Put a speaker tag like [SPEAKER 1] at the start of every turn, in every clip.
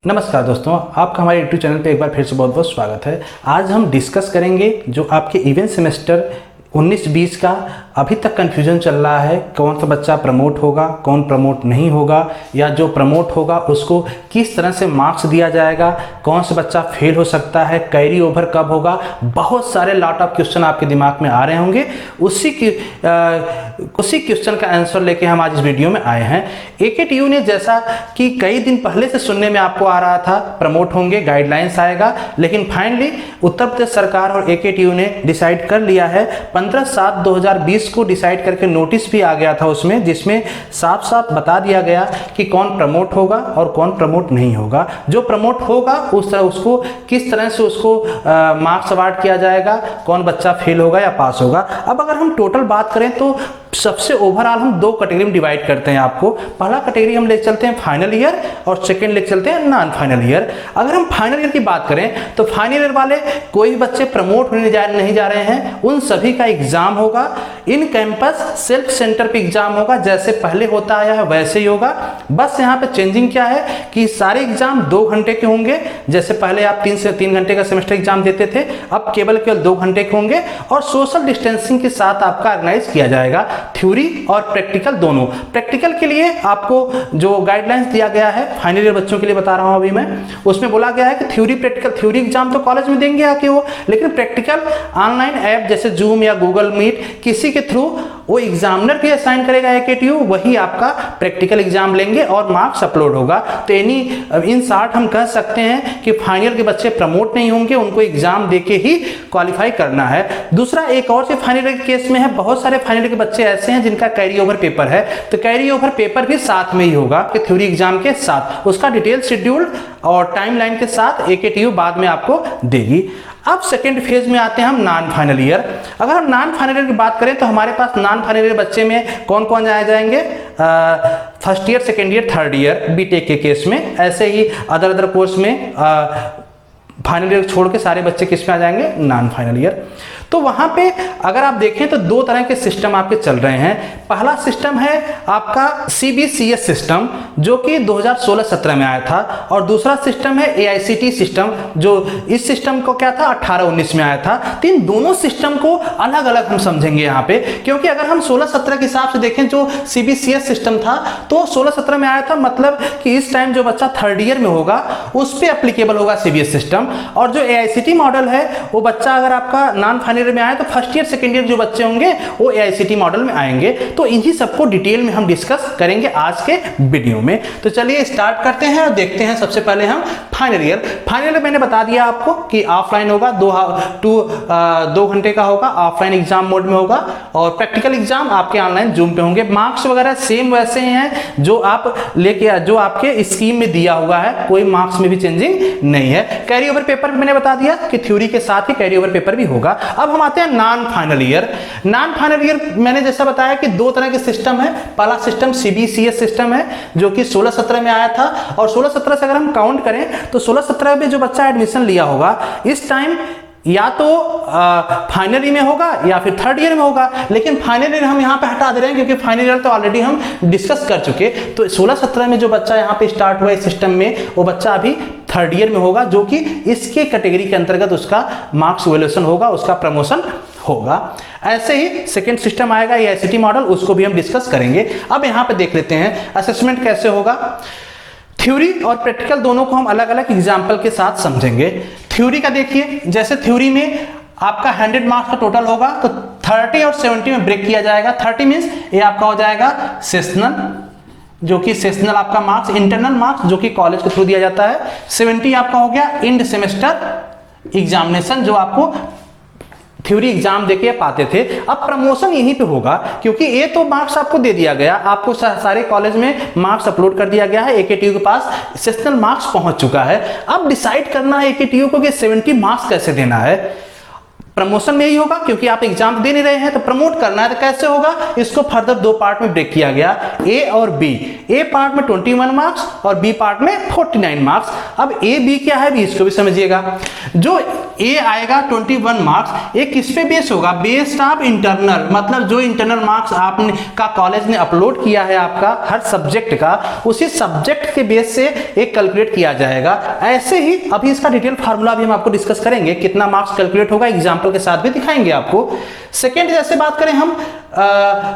[SPEAKER 1] नमस्कार दोस्तों, आपका हमारे यूट्यूब चैनल पे एक बार फिर से बहुत बहुत स्वागत है। आज हम डिस्कस करेंगे जो आपके इवेंट सेमेस्टर 19-20 का अभी तक कन्फ्यूजन चल रहा है, कौन सा बच्चा प्रमोट होगा, कौन प्रमोट नहीं होगा, या जो प्रमोट होगा उसको किस तरह से मार्क्स दिया जाएगा, कौन सा बच्चा फेल हो सकता है, कैरी ओवर कब होगा। बहुत सारे लॉट ऑफ क्वेश्चन आपके दिमाग में आ रहे होंगे। उसी क्वेश्चन का आंसर लेके हम आज इस वीडियो में आए हैं। AKTU ने, जैसा कि कई दिन पहले से सुनने में आपको आ रहा था, प्रमोट होंगे, गाइडलाइंस आएगा, लेकिन फाइनली उत्तर प्रदेश सरकार और AKTU ने डिसाइड कर लिया है। 15/7/2020 को डिसाइड करके नोटिस भी आ गया था उसमें, जिसमें साफ साफ बता दिया गया कि कौन प्रमोट होगा और कौन प्रमोट नहीं होगा। जो प्रमोट होगा उसको किस तरह से उसको मार्क्स अवार्ड किया जाएगा, कौन बच्चा फेल होगा या पास होगा। अब अगर हम टोटल बात करें तो सबसे ओवरऑल हम दो कैटेगरी में डिवाइड करते हैं आपको। पहला कैटेगरी हम ले चलते हैं फाइनल ईयर और सेकेंड ले चलते हैं नॉन फाइनल ईयर। अगर हम फाइनल ईयर की बात करें तो फाइनल ईयर वाले कोई भी बच्चे प्रमोट होने नहीं जा रहे हैं, उन सभी का एग्जाम होगा इन कैंपस सेल्फ सेंटर पे एग्जाम होगा, जैसे पहले होता आया है वैसे ही होगा। बस यहाँ पे चेंजिंग क्या है कि सारे एग्जाम 2 घंटे के होंगे। जैसे पहले आप 3 से 3 घंटे का सेमेस्टर एग्जाम देते थे, अब केवल 2 घंटे के होंगे और सोशल डिस्टेंसिंग के साथ आपका ऑर्गेनाइज किया जाएगा। थ्योरी और प्रैक्टिकल दोनों। प्रैक्टिकल के लिए आपको जो गाइडलाइंस दिया गया है फाइनल ईयर बच्चों के लिए बता रहा हूं अभी मैं, उसमें बोला गया है कि थ्योरी प्रैक्टिकल, थ्योरी एग्जाम तो कॉलेज में देंगे आके वो, लेकिन प्रैक्टिकल ऑनलाइन ऐप जैसे जूम या गूगल मीट किसी के थ्रू वो एग्जामिनर भी असाइन करेगा AKTU, वही आपका प्रैक्टिकल एग्जाम लेंगे और मार्क्स अपलोड होगा। तो इन शॉर्ट हम कह सकते हैं कि फाइनल के बच्चे प्रमोट नहीं होंगे, उनको एग्जाम देके ही क्वालिफाई करना है। दूसरा एक और से फाइनल के केस में है, बहुत सारे फाइनल के बच्चे ऐसे हैं जिनका कैरी ओवर पेपर है, तो कैरी ओवर पेपर भी साथ में ही होगा कि थ्योरी एग्जाम के साथ। उसका डिटेल शेड्यूल और टाइमलाइन के साथ AKTU बाद में आपको देगी। अब सेकेंड फेज में आते हैं हम नॉन फाइनल ईयर। अगर हम नॉन फाइनल ईयर की बात करें तो हमारे पास नॉन फाइनल ईयर बच्चे में कौन कौन आए जाएंगे, first year, second year, third year BTech के केस में। ऐसे ही अदर कोर्स में फाइनल ईयर छोड़ के सारे बच्चे किस में आ जाएंगे, नॉन फाइनल ईयर। तो वहां पे अगर आप देखें तो 2 तरह के सिस्टम आपके चल रहे हैं। पहला सिस्टम है आपका CBCS सिस्टम, जो कि 2016-17 में आया था, और दूसरा सिस्टम है AICT सिस्टम, जो इस सिस्टम को क्या था 18-19 में आया था। तो इन दोनों सिस्टम को अलग अलग हम समझेंगे यहाँ पे, क्योंकि अगर हम 16-17 के हिसाब से देखें जो CBCS सिस्टम था तो 16-17 में आया था, मतलब कि इस टाइम जो बच्चा थर्ड ईयर में होगा उस पर एप्लीकेबल होगा CBSE सिस्टम। और जो AICT मॉडल है वो बच्चा अगर आपका नॉन फाइनल में आए तो फर्स्ट ईयर सेकेंड ईयर जो बच्चे होंगे वो AICT मॉडल में आएंगे। तो इन्हीं सबको डिटेल में हम डिस्कस करेंगे आज के वीडियो में। तो चलिए स्टार्ट करते हैं और देखते हैं। सबसे पहले हम फाइनल ईयर। फाइनल ईयर मैंने बता दिया आपको कि ऑफलाइन होगा, 2 घंटे का होगा, ऑफलाइन एग्जाम मोड में होगा, और प्रैक्टिकल एग्जाम आपके ऑनलाइन जूम पे होंगे। मार्क्स वगैरह सेम वैसे ही हैं जो आप लेके, जो आपके स्कीम में दिया हुआ है, कोई मार्क्स में भी चेंजिंग नहीं है। कैरी ओवर पेपर मैंने बता दिया कि थ्योरी के साथ ही कैरी ओवर पेपर भी होगा। अब हम आते हैं non final year. Non final year मैंने जैसा बताया कि 2 तरह के सिस्टम है। पहला सिस्टम CBCS सिस्टम है जो कि 16-17 में आया था, और 16-17 से अगर हम काउंट करें तो 16-17 में जो बच्चा एडमिशन लिया होगा इस टाइम या तो फाइनल ईयर में होगा या फिर थर्ड ईयर में होगा। लेकिन फाइनल ईयर हम यहाँ पे हटा दे रहे हैं क्योंकि फाइनल ईयर तो ऑलरेडी हम डिस्कस कर चुके। तो 16-17 में जो बच्चा यहाँ पे स्टार्ट हुआ इस सिस्टम में, वो बच्चा अभी थर्ड ईयर में होगा, जो कि इसके कैटेगरी के अंतर्गत उसका मार्क्स वैल्यूएशन होगा, उसका प्रमोशन होगा। ऐसे ही सेकेंड सिस्टम आएगा AICT मॉडल, उसको भी हम डिस्कस करेंगे। अब यहाँ पे देख लेते हैं असेसमेंट कैसे होगा। थ्योरी और प्रैक्टिकल दोनों को हम अलग अलग एग्जाम्पल के साथ समझेंगे। थ्योरी का देखिए, जैसे थ्योरी में आपका 100 मार्क्स का टोटल होगा तो 30 और 70 में ब्रेक किया जाएगा। 30 मीन्स ये आपका हो जाएगा सेशनल, जो कि सेशनल आपका मार्क्स, इंटरनल मार्क्स जो कि कॉलेज के थ्रू दिया जाता है। 70 आपका हो गया इंड सेमेस्टर एग्जामिनेशन, जो आपको थ्योरी एग्जाम देके पाते थे। अब प्रमोशन यहीं पे होगा, क्योंकि ये तो मार्क्स आपको दे दिया गया, आपको सारे कॉलेज में मार्क्स अपलोड कर दिया गया है, AKTU के पास सेशनल मार्क्स पहुंच चुका है। अब डिसाइड करना है AKTU को कि 70 मार्क्स कैसे देना है। प्रमोशन में ही होगा, क्योंकि आप एग्जाम दे नहीं रहे हैं तो प्रमोट करना है, तो कैसे होगा, इसको फर्दर 2 पार्ट में ब्रेक किया गया, A और B। A पार्ट में 21 मार्क्स और B पार्ट में 49 मार्क्स। अब A B क्या है भी इसको भी समझिएगा। जो ए आएगा 21 मार्क्स। ये किस पे बेस होगा? बेस्ड ऑफ इंटरनल, मतलब जो इंटरनल मार्क्स आपने का कॉलेज ने अपलोड किया है आपका हर सब्जेक्ट का, उसी सब्जेक्ट के बेस से एक कैलकुलेट किया जाएगा। ऐसे ही अभी इसका डिटेल फार्मूला भी हम आपको डिस्कस करेंगे, कितना मार्क्स कैलकुलेट होगा, एग्जाम्पल के साथ भी दिखाएंगे आपको। सेकेंड जैसे बात करें हम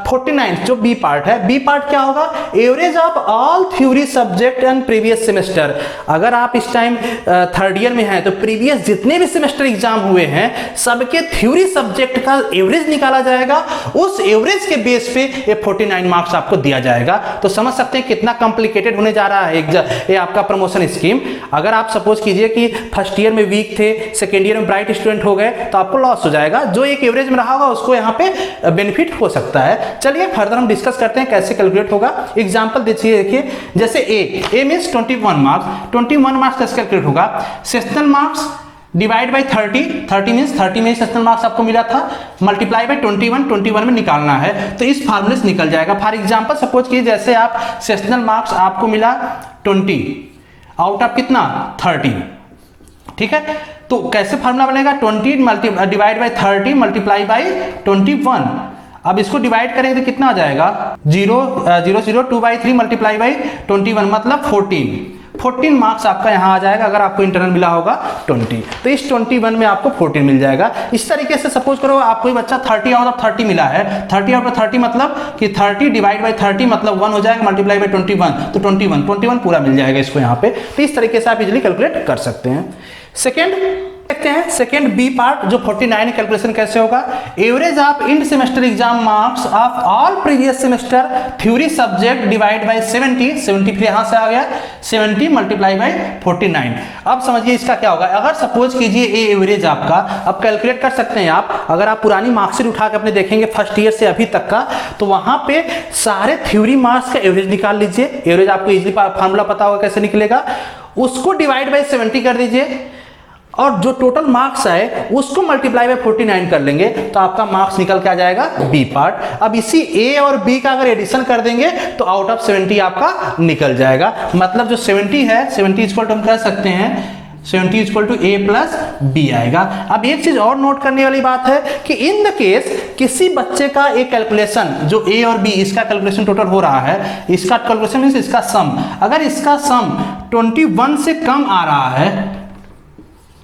[SPEAKER 1] 49 जो बी पार्ट है, बी पार्ट क्या होगा? Average of all theory subject and previous semester. अगर आप इस टाइम थर्ड ईयर में हैं तो प्रीवियस जितने भी सेमेस्टर एग्जाम हुए हैं सबके थ्योरी सब्जेक्ट का एवरेज निकाला जाएगा, उस एवरेज के बेस पे ये 49 मार्क्स आपको दिया जाएगा। तो समझ सकते हैं कितना कॉम्प्लिकेटेड होने जा रहा है ये आपका प्रमोशन स्कीम। अगर आप सपोज कीजिए कि फर्स्ट ईयर में वीक थे, सेकेंड ईयर में ब्राइट स्टूडेंट हो गए, तो आपको लॉस हो जाएगा। जो एक एवरेज में रहा होगा उसको यहाँ पे बेनिफिट हो सकता है। चलिए फर्दर हम डिस्कस करते हैं कैसे कैलकुलेट होगा। एग्जांपल देखिए, जैसे ए मींस 21 मार्क्स, 21 मार्क्स कैसे कैलकुलेट होगा? Sessional marks divide by 30 means 30 में सेशनल मार्क्स आपको मिला था, मल्टीप्लाई बाय 21 में निकालना है, तो इस फार्मूले से निकल जाएगा। फॉर एग्जांपल सपोज कीजिए जैसे आप सेशनल मार्क्स आपको मिला 20 आउट ऑफ कितना? 30, ठीक है। तो कैसे फार्मूला बनेगा? 20 डिवाइड बाय 30 मल्टीप्लाई बाय 21। अब इसको डिवाइड करेंगे तो कितना आ जाएगा? 0.002/3 मल्टीप्लाई बाय 21 मतलब 14 मार्क्स आपका यहाँ आ जाएगा। अगर आपको इंटरनल मिला होगा 20, तो इस 21 में आपको 14 मिल जाएगा। इस तरीके से सपोज करो आप कोई बच्चा 30 आउट ऑफ 30 मिला है, 30 आउट ऑफ 30 मतलब कि 30 डिवाइड बाय 30 मतलब 1 हो जाएगा, मल्टीप्लाई बाय 21 तो 21 पूरा मिल जाएगा इसको यहाँ पे। तो इस तरीके से आप इजिली कैलकुलेट कर सकते हैं। सेकेंड देखते हैं, सेकेंड बी पार्ट जो 49 कैलकुलेशन कैसे होगा? Average of end semester exam marks of all previous semester theory subject divide by 70 फिर यहां से आ गया 70 मल्टीप्लाई बाय 49। अब समझिए इसका क्या होगा। अगर सपोज कीजिए ए एवरेज आपका, अब कैलकुलेट कर सकते हैं आप, अगर आप पुरानी मार्कशीट उठा के अपने देखेंगे फर्स्ट ईयर से अभी तक का, तो वहां पे सारे थ्योरी मार्क्स का एवरेज निकाल लीजिए। एवरेज आपको इजिली फार्मूला पता होगा कैसे निकलेगा, उसको डिवाइड बाय 70 कर दीजिए और जो टोटल मार्क्स आए उसको मल्टीप्लाई बाय 49 कर लेंगे, तो आपका मार्क्स निकल के आ जाएगा बी पार्ट। अब इसी ए और बी का अगर एडिशन कर देंगे तो आउट ऑफ 70 आपका निकल जाएगा। मतलब जो 70 है, 70 इक्वल टू हम कह सकते हैं 70 equal to A plus B आएगा। अब एक चीज और नोट करने वाली बात है कि इन द केस किसी बच्चे का एक कैलकुलेशन जो ए और बी इसका कैलकुलेशन टोटल हो रहा है, इसका कैलकुलेशन मींस इसका सम, अगर इसका सम 21 से कम आ रहा है,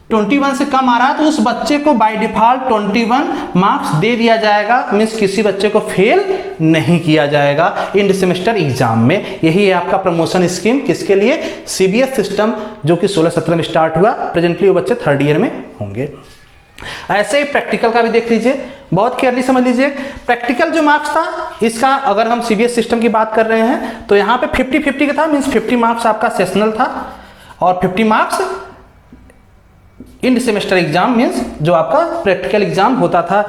[SPEAKER 1] 21 से कम आ रहा है, तो उस बच्चे को बाय डिफॉल्ट 21 मार्क्स दे दिया जाएगा। मींस किसी बच्चे को फेल नहीं किया जाएगा इंड सेमेस्टर एग्जाम में। यही है आपका प्रमोशन स्कीम, किसके लिए? सीबीएस सिस्टम जो कि 16-17 में स्टार्ट हुआ। प्रेजेंटली वो बच्चे थर्ड ईयर में होंगे। ऐसे ही प्रैक्टिकल का भी देख लीजिए, बहुत केयरली समझ लीजिए। प्रैक्टिकल जो मार्क्स था इसका, अगर हम सीबीएस सिस्टम की बात कर रहे हैं तो यहाँ पे 50-50 का था, मींस 50 मार्क्स आपका सेशनल था और 50 marks end semester exam means जो आपका प्रैक्टिकल एग्जाम होता था,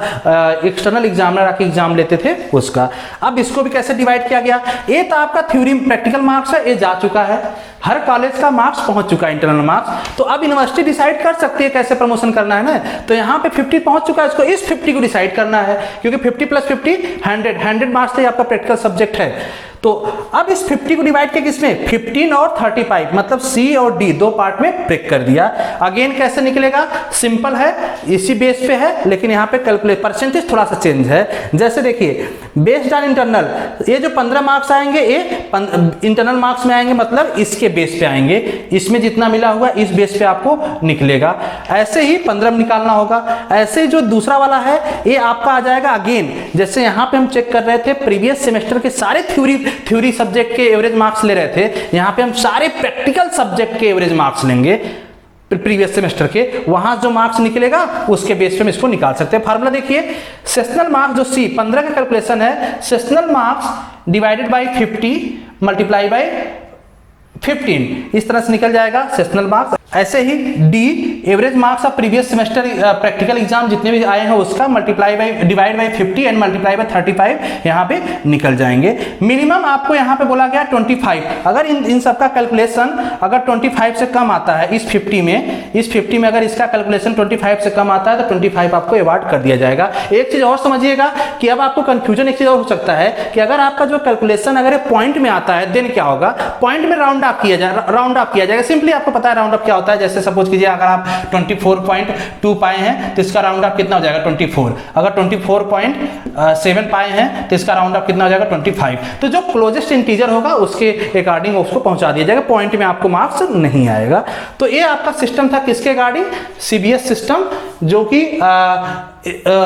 [SPEAKER 1] एक्सटर्नल एग्जामिनर आके एग्जाम लेते थे उसका। अब इसको भी कैसे डिवाइड किया गया? ये तो आपका थ्योरी प्रैक्टिकल मार्क्स है, ये जा चुका है, हर कॉलेज का मार्क्स पहुंच चुका है इंटरनल मार्क्स। तो अब यूनिवर्सिटी डिसाइड कर सकती है कैसे प्रमोशन करना है ना। तो यहाँ पे 50 पहुंच चुका है, इसको इस 50 को डिसाइड करना है, क्योंकि 50 + 50 100 मार्क्स से आपका प्रैक्टिकल सब्जेक्ट है। तो अब इस 50 को डिवाइड किया किसमें? 15 और 35, मतलब सी और डी दो पार्ट में ब्रेक कर दिया। अगेन कैसे निकलेगा? सिंपल है, इसी बेस पे है, लेकिन यहाँ पे कैलकुलेट परसेंटेज थोड़ा सा चेंज है। जैसे देखिए बेस्ड ऑन इंटरनल, ये जो 15 मार्क्स आएंगे ये इंटरनल मार्क्स में आएंगे, मतलब इसके बेस पे आएंगे। इसमें जितना मिला हुआ इस बेस पे आपको निकलेगा। ऐसे ही 15 में निकालना होगा। ऐसे ही जो दूसरा वाला है ये आपका आ जाएगा अगेन, जैसे यहाँ पे हम चेक कर रहे थे प्रीवियस सेमेस्टर के सारे थ्योरी सब्जेक्ट के एवरेज मार्क्स ले रहे थे, यहाँ पे हम सारे प्रैक्टिकल सब्जेक्ट के एवरेज मार्क्स लेंगे प्रीवियस सेमेस्टर के। वहां जो मार्क्स निकलेगा उसके बेस पे हम इसको निकाल सकते हैं। फार्मूला देखिए, सेशनल मार्क्स जो सी 15 का कैलकुलेशन है, sessional marks divided by 50 multiply by 15, इस तरह से निकल जाएगा सेशनल मार्क्स। ऐसे ही the average marks of previous semester practical exam जितने भी आए हैं उसका multiply by divide by 50 and multiply by 35 यहाँ पे निकल जाएंगे। मिनिमम आपको यहाँ पे बोला गया 25। अगर इन सब का कैलकुलेशन अगर 25 से कम आता है इस 50 में अगर इसका कैलकुलेशन 25 से कम आता है तो 25 आपको अवार्ड कर दिया जाएगा। एक चीज और समझिएगा कि अब आपको कंफ्यूजन एक चीज और हो सकता है कि अगर आपका जो कैलकुलेशन अगर पॉइंट में आता है देन क्या होगा? पॉइंट में राउंड ऑफ किया जाएगा। सिंपली आपको पता है राउंड ऑफ क्या होता है। जैसे सपोज कीजिए अगर आप 24.2 पाए हैं तो इसका राउंड ऑफ कितना हो जाएगा 24। अगर 24.7 पाए हैं तो इसका राउंड ऑफ कितना हो जाएगा 25। तो जो क्लोजेस्ट इंटीजर होगा उसके अकॉर्डिंग उसको पहुंचा दिया जाएगा, पॉइंट में आपको मार्क्स नहीं आएगा। तो ये आपका सिस्टम था किसके अकॉर्डिंग, सीबीएस सिस्टम, जो कि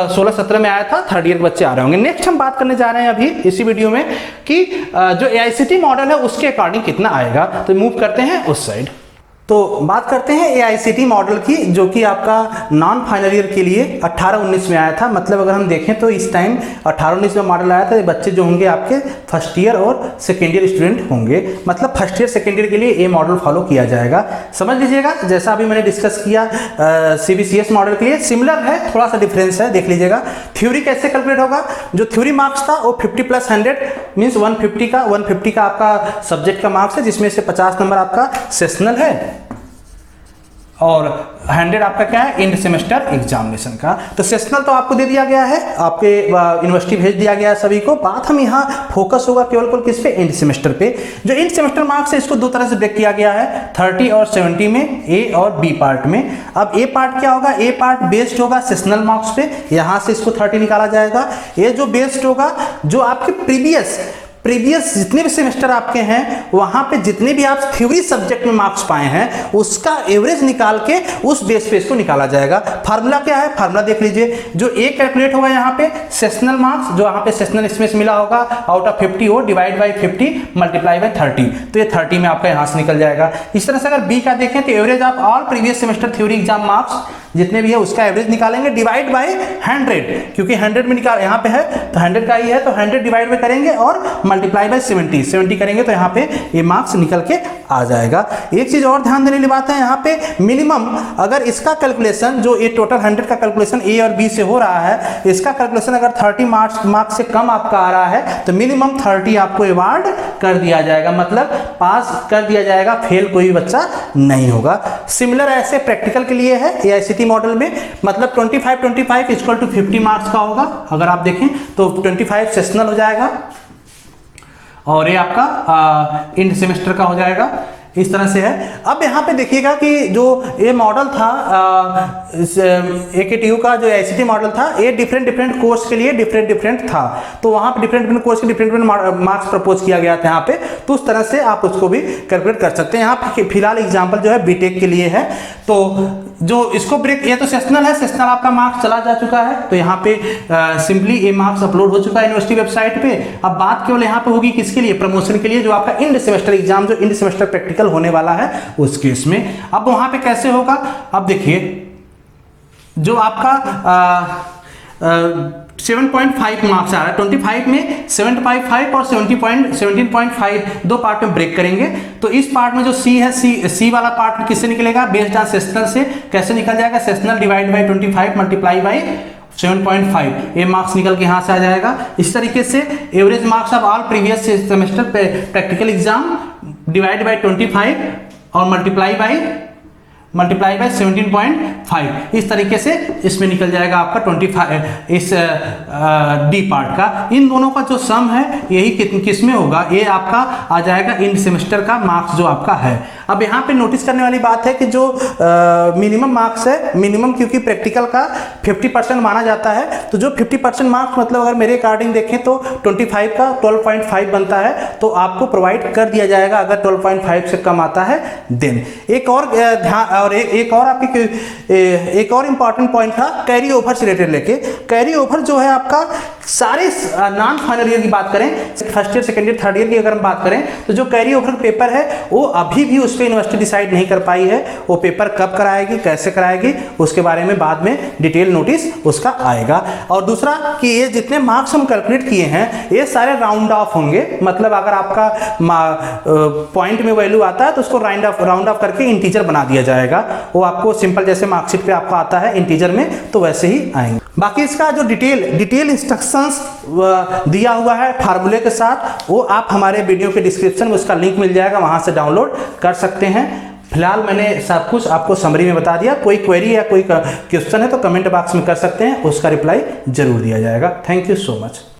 [SPEAKER 1] 16-17 में आया था, थर्ड ईयर के बच्चे आ रहे होंगे। नेक्स्ट हम बात करने जा रहे हैं अभी इसी वीडियो में कि जो एआईसीटी मॉडल है उसके अकॉर्डिंग कितना आएगा। तो मूव करते हैं उस साइड। तो बात करते हैं एआईसीटी मॉडल की, जो कि आपका नॉन फाइनल ईयर के लिए 18-19 में आया था। मतलब अगर हम देखें तो इस टाइम 18-19 में मॉडल आया था। ये बच्चे जो होंगे आपके फर्स्ट ईयर और सेकेंड ईयर स्टूडेंट होंगे, मतलब फर्स्ट ईयर सेकेंड ईयर के लिए ये मॉडल फॉलो किया जाएगा। समझ लीजिएगा, जैसा अभी मैंने डिस्कस किया सीबीसीएस मॉडल के लिए सिमिलर है, थोड़ा सा डिफरेंस है, देख लीजिएगा। थ्योरी कैसे कैलकुलेट होगा, जो थ्योरी मार्क्स था वो 50+100 मीन्स 150 का आपका सब्जेक्ट का मार्क्स है, जिसमें से 50 नंबर आपका सेशनल है और 100 आपका क्या है, एंड सेमेस्टर एग्जामिनेशन का। तो सेशनल तो आपको दे दिया गया है, आपके यूनिवर्सिटी भेज दिया गया है सभी को। बात हम यहाँ फोकस होगा केवल किस पे, एंड सेमेस्टर पे। जो एंड सेमेस्टर मार्क्स है इसको दो तरह से ब्रेक किया गया है, 30 और 70 में, ए और बी पार्ट में। अब ए पार्ट क्या होगा, ए पार्ट बेस्ड होगा सेशनल मार्क्स पे, यहाँ से इसको 30 निकाला जाएगा। ये जो बेस्ड होगा, जो आपके प्रीवियस जितने भी सेमेस्टर आपके हैं वहां पे जितने भी आप थ्योरी सब्जेक्ट में मार्क्स पाए हैं उसका एवरेज निकाल के उस बेस पे इसको निकाला जाएगा। फार्मूला क्या है, फार्मूला देख लीजिए। जो ए कैलकुलेट होगा यहाँ पे सेशनल मार्क्स, जो यहाँ पे सेशनल इसमें से मिला होगा आउट ऑफ 50 हो, डिवाइड बाई 50 मल्टीप्लाई बाई 30, तो ये 30 में आपका यहाँ से निकल जाएगा। इस तरह से अगर बी का देखें तो average of all previous semester theory exam marks जितने भी है उसका एवरेज निकालेंगे, डिवाइड बाय 100, क्योंकि 100 में निकाल यहाँ पे है तो 100 का ही है, तो 100 डिवाइड में करेंगे और मल्टीप्लाई बाय 70 करेंगे तो यहाँ पे ये मार्क्स निकल के आ जाएगा। एक चीज और ध्यान देने वाली बात है, यहाँ पे मिनिमम अगर इसका कैलकुलेशन, जो ये टोटल 100 का कैलकुलेशन ए और बी से हो रहा है, इसका कैलकुलेशन अगर 30 मार्क्स से कम आपका आ रहा है तो मिनिमम 30 आपको अवार्ड कर दिया जाएगा, मतलब पास कर दिया जाएगा, फेल कोई बच्चा नहीं होगा। सिमिलर ऐसे प्रैक्टिकल के लिए है एआईसीटी मॉडल में, मतलब 25 इक्वल टू 50 मार्क्स का होगा। अगर आप देखें तो 25 सेशनल हो जाएगा और ये आपका एंड सेमेस्टर का हो जाएगा। इस तरह से है। अब यहाँ पे देखिएगा कि जो ये मॉडल था AKTU का, जो एआईसीटी मॉडल था, ये डिफरेंट कोर्स के लिए डिफरेंट था। तो वहाँ पे डिफरेंट कोर्स के डिफरेंट मार्क्स प्रपोज किया गया था यहाँ पे, तो उस तरह से आप उसको भी कैलकुलेट कर सकते हैं। यहाँ पे फिलहाल एग्जाम्पल जो है बीटेक के लिए है। तो जो इसको ब्रेक, ये तो सेशनल है, सेशनल आपका मार्क्स चला जा चुका है, तो यहाँ पे सिंपली ये मार्क्स अपलोड हो चुका है यूनिवर्सिटी वेबसाइट पे। अब बात केवल यहाँ पे होगी किसके लिए, प्रमोशन के लिए, जो आपका इंड सेमेस्टर एग्जाम, जो इंड सेमेस्टर प्रैक्टिकल होने वाला है उस केस में। अब वहां पे कैसे होगा, अब देखिए जो आपका 7.5 मार्क्स आ रहा है 25 में, 7.5 और 17.5 दो पार्ट में ब्रेक करेंगे। तो इस पार्ट में जो सी है, सी वाला पार्ट किससे निकलेगा, बेस्ड ऑन सेशनल से। कैसे निकल जाएगा, sessional divide by 25 multiply by 7.5, ये मार्क्स निकल के यहाँ से आ जाएगा। इस तरीके से average marks of all previous semester practical exam divide by 25 और मल्टीप्लाई बाई 17.5, इस तरीके से इसमें निकल जाएगा आपका 25, इस डी पार्ट का। इन दोनों का जो सम है यही किस में होगा, ये आपका आ जाएगा इन सेमेस्टर का मार्क्स जो आपका है। अब यहाँ पे नोटिस करने वाली बात है कि जो मिनिमम मार्क्स है, मिनिमम क्योंकि प्रैक्टिकल का 50% माना जाता है, तो जो 50% मार्क्स, मतलब अगर मेरे अकॉर्डिंग देखें तो 25 का 12.5 बनता है, तो आपको प्रोवाइड कर दिया जाएगा अगर 12.5 से कम आता है देन। एक और ध्यान, और एक और आपकी एक और इंपॉर्टेंट पॉइंट था कैरी ओवर से रिलेटेड लेके। कैरी ओवर जो है आपका सारे नॉन फाइनल ईयर की बात करें, first year second year third year की अगर हम बात करें, तो जो कैरी ओवर पेपर है वो अभी भी उस पर यूनिवर्सिटी डिसाइड नहीं कर पाई है। वो पेपर कब कराएगी, कैसे कराएगी, उसके बारे में बाद में डिटेल नोटिस उसका आएगा। और दूसरा कि ये जितने मार्क्स हम कैलकुलेट किए हैं ये सारे राउंड ऑफ होंगे, मतलब अगर आपका पॉइंट में वैल्यू आता है तो उसको राउंड ऑफ करके इंटीजर बना दिया जाएगा। वो आपको सिंपल जैसे मार्कशीट पे आपको आता है इंटीजर में, तो वैसे ही आएंगे। बाकी इसका जो डिटेल इंस्ट्रक्शंस दिया हुआ है फार्मूले के साथ, वो आप हमारे वीडियो के डिस्क्रिप्शन में उसका लिंक मिल जाएगा, वहां से डाउनलोड कर सकते हैं। फिलहाल मैंने सब कुछ आपको समरी में बता दिया। कोई क्वेरी या कोई क्वेश्चन है तो कमेंट बॉक्स में कर सकते हैं, उसका रिप्लाई जरूर दिया जाएगा। Thank you so much.